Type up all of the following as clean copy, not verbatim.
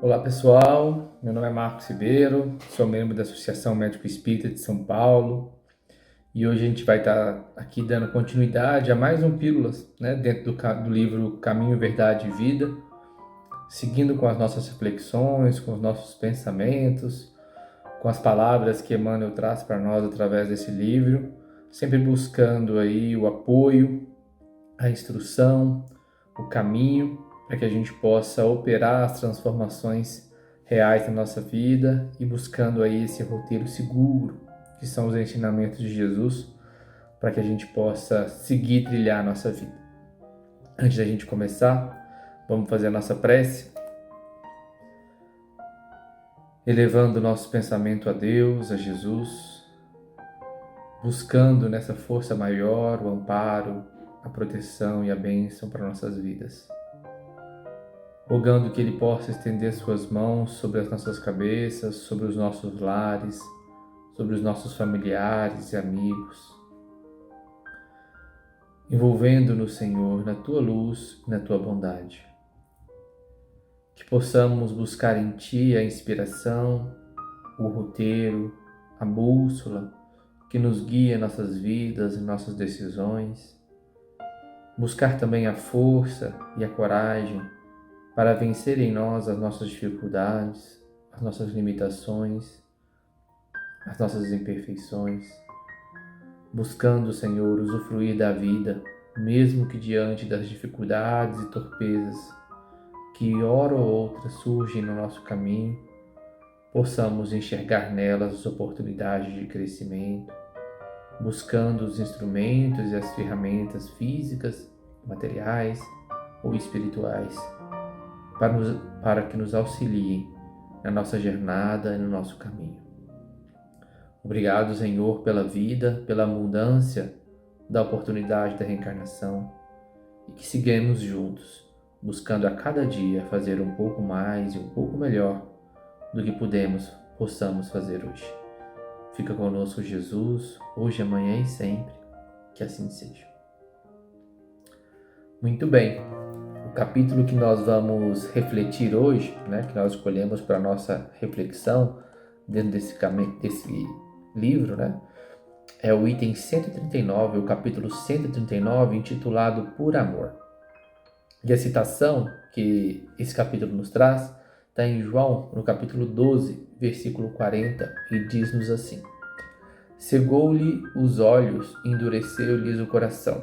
Olá pessoal, meu nome é Marcos Ribeiro, sou membro da Associação Médico Espírita de São Paulo e hoje a gente vai estar aqui dando continuidade a mais um Pílulas, né, dentro do livro Caminho, Verdade e Vida, seguindo com as nossas reflexões, com os nossos pensamentos, com as palavras que Emmanuel traz para nós através desse livro, sempre buscando aí o apoio, a instrução, o caminho, para que a gente possa operar as transformações reais na nossa vida e buscando aí esse roteiro seguro, que são os ensinamentos de Jesus, para que a gente possa seguir trilhar a nossa vida. Antes da gente começar, vamos fazer a nossa prece, elevando o nosso pensamento a Deus, a Jesus, buscando nessa força maior o amparo, a proteção e a bênção para nossas vidas. Rogando que Ele possa estender suas mãos sobre as nossas cabeças, sobre os nossos lares, sobre os nossos familiares e amigos, envolvendo-nos, Senhor, na Tua luz e na Tua bondade. Que possamos buscar em Ti a inspiração, o roteiro, a bússola que nos guia em nossas vidas e nossas decisões. Buscar também a força e a coragem para vencer em nós as nossas dificuldades, as nossas limitações, as nossas imperfeições, buscando, Senhor, usufruir da vida, mesmo que diante das dificuldades e torpezas que hora ou outra surgem no nosso caminho, possamos enxergar nelas as oportunidades de crescimento, buscando os instrumentos e as ferramentas físicas, materiais ou espirituais, para que nos auxiliem na nossa jornada e no nosso caminho. Obrigado, Senhor, pela vida, pela abundância da oportunidade da reencarnação e que sigamos juntos, buscando a cada dia fazer um pouco mais e um pouco melhor do que possamos fazer hoje. Fica conosco, Jesus, hoje, amanhã e sempre, que assim seja. Muito bem. O capítulo que nós vamos refletir hoje, que nós escolhemos para a nossa reflexão dentro desse livro, é o item 139, o capítulo 139, intitulado Por Amor. E a citação que esse capítulo nos traz está em João, no capítulo 12, versículo 40, e diz-nos assim: Cegou-lhe os olhos, endureceu-lhes o coração,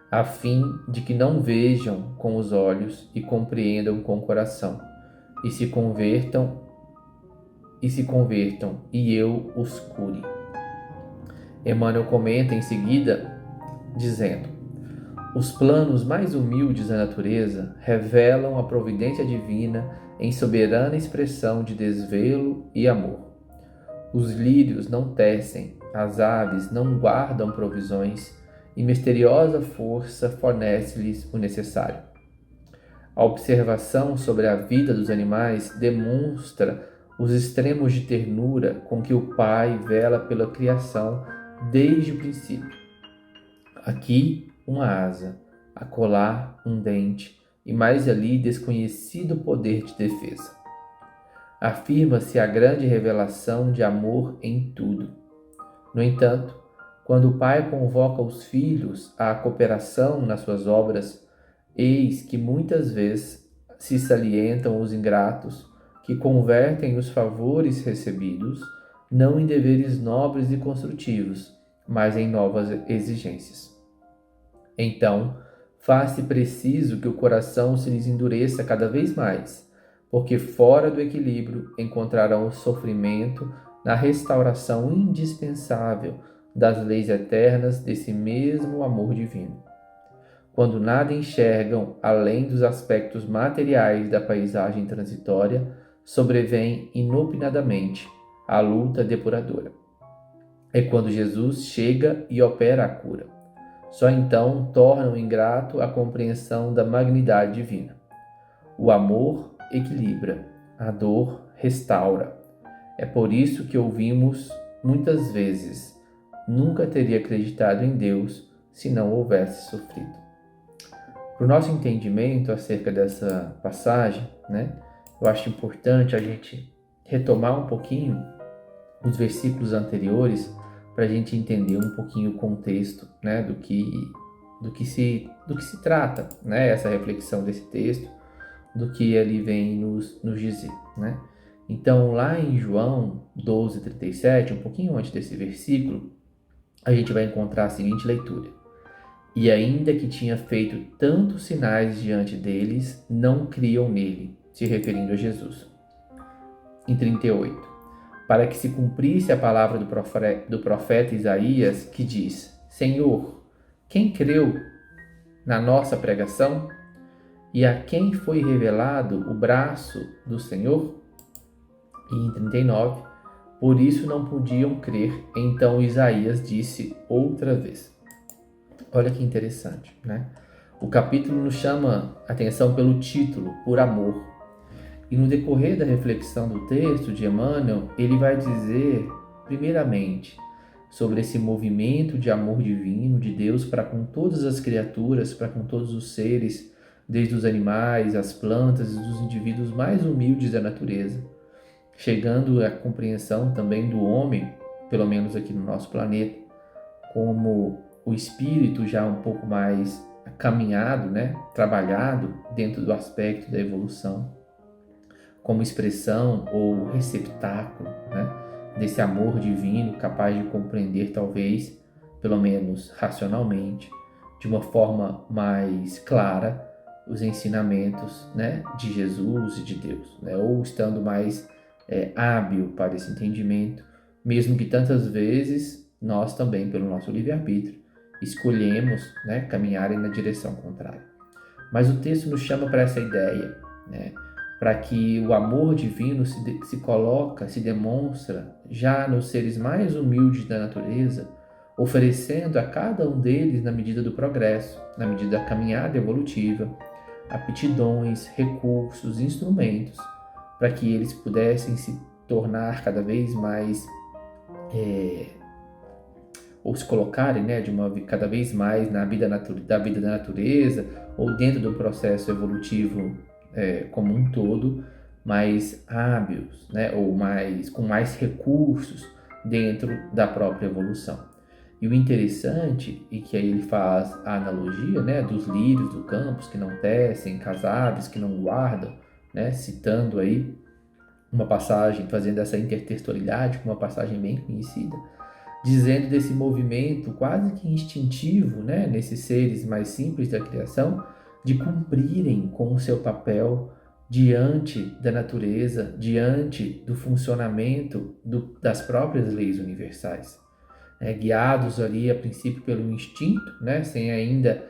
a fim de que não vejam com os olhos e compreendam com o coração, e se convertam, e eu os cure. Emmanuel comenta em seguida, dizendo: os planos mais humildes da natureza revelam a providência divina em soberana expressão de desvelo e amor. Os lírios não tecem, as aves não guardam provisões, e misteriosa força fornece-lhes o necessário. A observação sobre a vida dos animais demonstra os extremos de ternura com que o Pai vela pela criação desde o princípio. Aqui uma asa, acolá um dente, e mais ali desconhecido poder de defesa. Afirma-se a grande revelação de amor em tudo. No entanto, quando o Pai convoca os filhos à cooperação nas suas obras, eis que muitas vezes se salientam os ingratos, que convertem os favores recebidos não em deveres nobres e construtivos, mas em novas exigências. Então, faz-se preciso que o coração se lhes endureça cada vez mais, porque fora do equilíbrio encontrarão o sofrimento na restauração indispensável das leis eternas desse mesmo amor divino. Quando nada enxergam além dos aspectos materiais da paisagem transitória, sobrevém inopinadamente a luta depuradora. É quando Jesus chega e opera a cura. Só então torna o ingrato a compreensão da magnidade divina. O amor equilibra, a dor restaura. É por isso que ouvimos muitas vezes: nunca teria acreditado em Deus se não houvesse sofrido. Para o nosso entendimento acerca dessa passagem, eu acho importante a gente retomar um pouquinho os versículos anteriores para a gente entender um pouquinho o contexto, né, do que se trata, né, essa reflexão desse texto, do que ele vem nos dizer, né? Então, lá em João 12:37, um pouquinho antes desse versículo, a gente vai encontrar a seguinte leitura: E ainda que tinha feito tantos sinais diante deles, não criam nele, se referindo a Jesus. Em 38, para que se cumprisse a palavra do profeta Isaías, que diz: Senhor, quem creu na nossa pregação? E a quem foi revelado o braço do Senhor? E em 39, por isso não podiam crer. Então Isaías disse outra vez. Olha que interessante, né? O capítulo nos chama a atenção pelo título, por amor. E no decorrer da reflexão do texto de Emmanuel, ele vai dizer, primeiramente, sobre esse movimento de amor divino de Deus para com todas as criaturas, para com todos os seres, desde os animais, as plantas e os indivíduos mais humildes da natureza, chegando à compreensão também do homem, pelo menos aqui no nosso planeta, como o espírito já um pouco mais caminhado, né, trabalhado dentro do aspecto da evolução, como expressão ou receptáculo, né, desse amor divino capaz de compreender, talvez, pelo menos racionalmente, de uma forma mais clara, os ensinamentos, né, de Jesus e de Deus, né, ou estando mais hábil para esse entendimento, mesmo que tantas vezes nós também, pelo nosso livre-arbítrio, escolhemos, né, caminharem na direção contrária. Mas o texto nos chama para essa ideia, né, para que o amor divino se coloca, se demonstra já nos seres mais humildes da natureza, oferecendo a cada um deles, na medida do progresso, na medida da caminhada evolutiva, aptidões, recursos, instrumentos, para que eles pudessem se tornar cada vez mais ou se colocarem, né, cada vez mais na vida da vida da natureza ou dentro do processo evolutivo como um todo, mais hábeis, né, ou com mais recursos dentro da própria evolução. E o interessante, e que aí ele faz a analogia, né, dos lírios do campo que não tecem, as aves que não guardam, né, citando aí uma passagem, fazendo essa intertextualidade com uma passagem bem conhecida, dizendo desse movimento quase que instintivo, né, nesses seres mais simples da criação, de cumprirem com o seu papel diante da natureza, diante do funcionamento das próprias leis universais. Guiados ali a princípio pelo instinto, né, sem ainda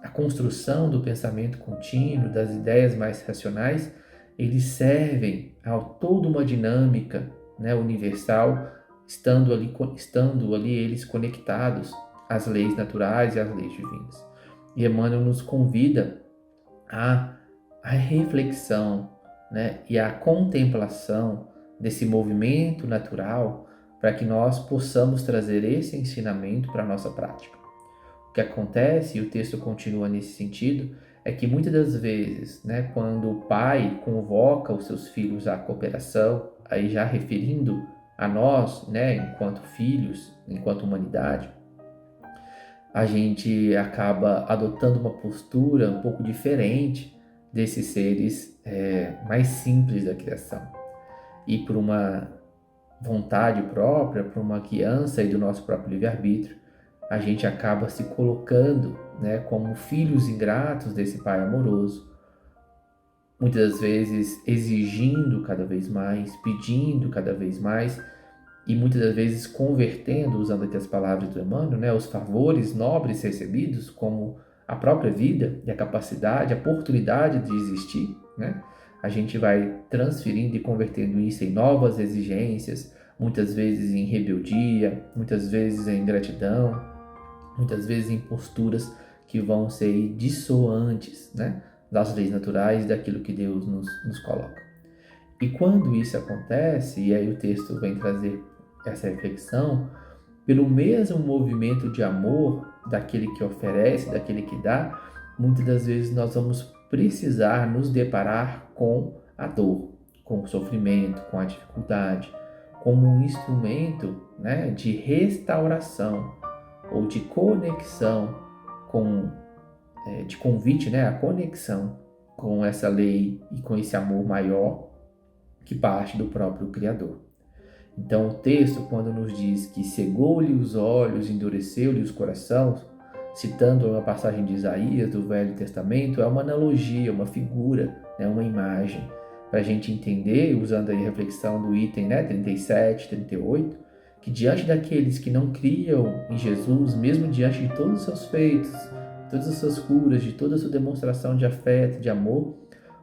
a construção do pensamento contínuo, das ideias mais racionais, eles servem a toda uma dinâmica, né, universal, estando ali eles conectados às leis naturais e às leis divinas. E Emmanuel nos convida à reflexão, né, e à contemplação desse movimento natural para que nós possamos trazer esse ensinamento para a nossa prática. O que acontece, e o texto continua nesse sentido, é que muitas das vezes, né, quando o pai convoca os seus filhos à cooperação, aí já referindo a nós, né, enquanto filhos, enquanto humanidade, a gente acaba adotando uma postura um pouco diferente desses seres mais simples da criação. E por uma vontade própria, por uma guiança aí do nosso próprio livre-arbítrio, a gente acaba se colocando, né, como filhos ingratos desse Pai amoroso, muitas das vezes exigindo cada vez mais, pedindo cada vez mais, e muitas das vezes convertendo, usando aqui as palavras do Emmanuel, né, os favores nobres recebidos, como a própria vida e a capacidade, a oportunidade de existir, né? A gente vai transferindo e convertendo isso em novas exigências, muitas vezes em rebeldia, muitas vezes em ingratidão, muitas vezes em posturas que vão ser dissoantes, né, das leis naturais, daquilo que Deus nos coloca. E quando isso acontece, e aí o texto vem trazer essa reflexão, pelo mesmo movimento de amor daquele que oferece, daquele que dá, muitas das vezes nós vamos precisar nos deparar com a dor, com o sofrimento, com a dificuldade, como um instrumento, né, de restauração ou de conexão de convite, né, a conexão com essa lei e com esse amor maior que parte do próprio Criador. Então o texto, quando nos diz que cegou-lhe os olhos, endureceu-lhe os corações, citando uma passagem de Isaías do Velho Testamento, é uma analogia, uma figura, né, uma imagem, para a gente entender, usando aí a reflexão do item, né, 37, 38, que diante daqueles que não criam em Jesus, mesmo diante de todos os seus feitos, todas as suas curas, de toda a sua demonstração de afeto, de amor,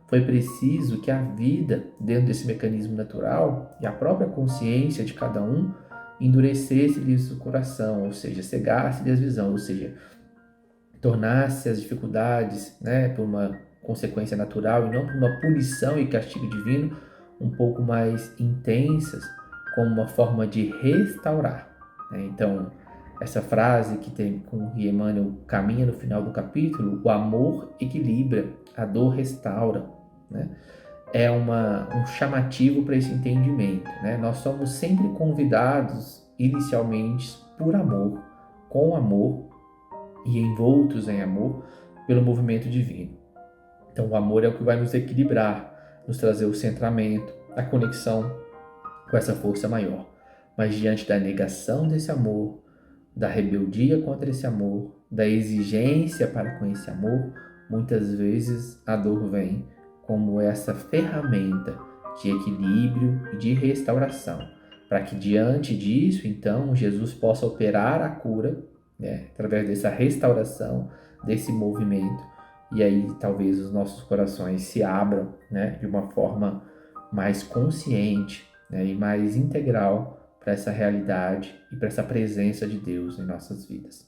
foi preciso que a vida, dentro desse mecanismo natural, e a própria consciência de cada um, endurecesse-lhes o coração, ou seja, cegasse-lhes a visão, ou seja, tornasse as dificuldades, né, por uma consequência natural e não por uma punição e castigo divino, um pouco mais intensas, como uma forma de restaurar, né? Então, essa frase que tem com que Emmanuel caminha no final do capítulo, o amor equilibra, a dor restaura, né? É um chamativo para esse entendimento, né? Nós somos sempre convidados inicialmente por amor, com amor e envoltos em amor pelo movimento divino. Então o amor é o que vai nos equilibrar, nos trazer o centramento, a conexão com essa força maior. Mas diante da negação desse amor, da rebeldia contra esse amor, da exigência para com esse amor, muitas vezes a dor vem como essa ferramenta de equilíbrio e de restauração, para que diante disso, então, Jesus possa operar a cura, né, através dessa restauração, desse movimento, e aí talvez os nossos corações se abram, né, de uma forma mais consciente, né, e mais integral para essa realidade e para essa presença de Deus em nossas vidas.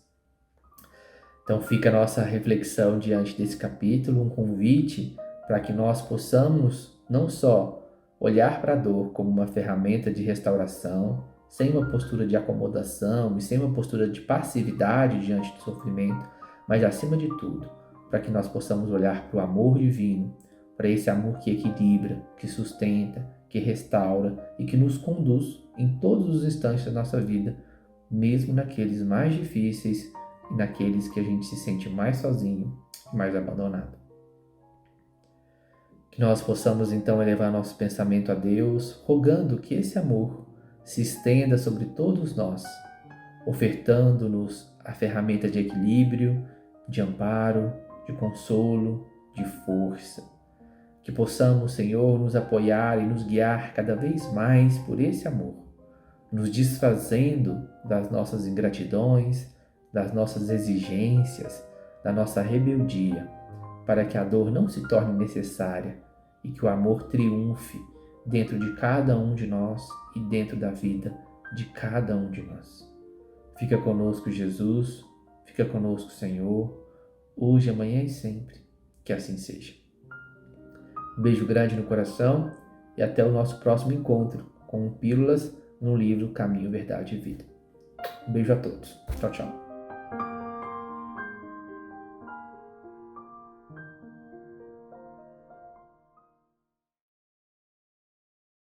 Então fica a nossa reflexão diante desse capítulo, um convite para que nós possamos não só olhar para a dor como uma ferramenta de restauração, sem uma postura de acomodação e sem uma postura de passividade diante do sofrimento, mas acima de tudo, para que nós possamos olhar para o amor divino, para esse amor que equilibra, que sustenta, que restaura e que nos conduz em todos os instantes da nossa vida, mesmo naqueles mais difíceis e naqueles que a gente se sente mais sozinho, mais abandonado. Que nós possamos então elevar nosso pensamento a Deus, rogando que esse amor se estenda sobre todos nós, ofertando-nos a ferramenta de equilíbrio, de amparo, de consolo, de força. Que possamos, Senhor, nos apoiar e nos guiar cada vez mais por esse amor, nos desfazendo das nossas ingratidões, das nossas exigências, da nossa rebeldia, para que a dor não se torne necessária e que o amor triunfe dentro de cada um de nós e dentro da vida de cada um de nós. Fica conosco, Jesus, fica conosco, Senhor, hoje, amanhã e sempre, que assim seja. Um beijo grande no coração e até o nosso próximo encontro com Pílulas no livro Caminho, Verdade e Vida. Um beijo a todos. Tchau, tchau.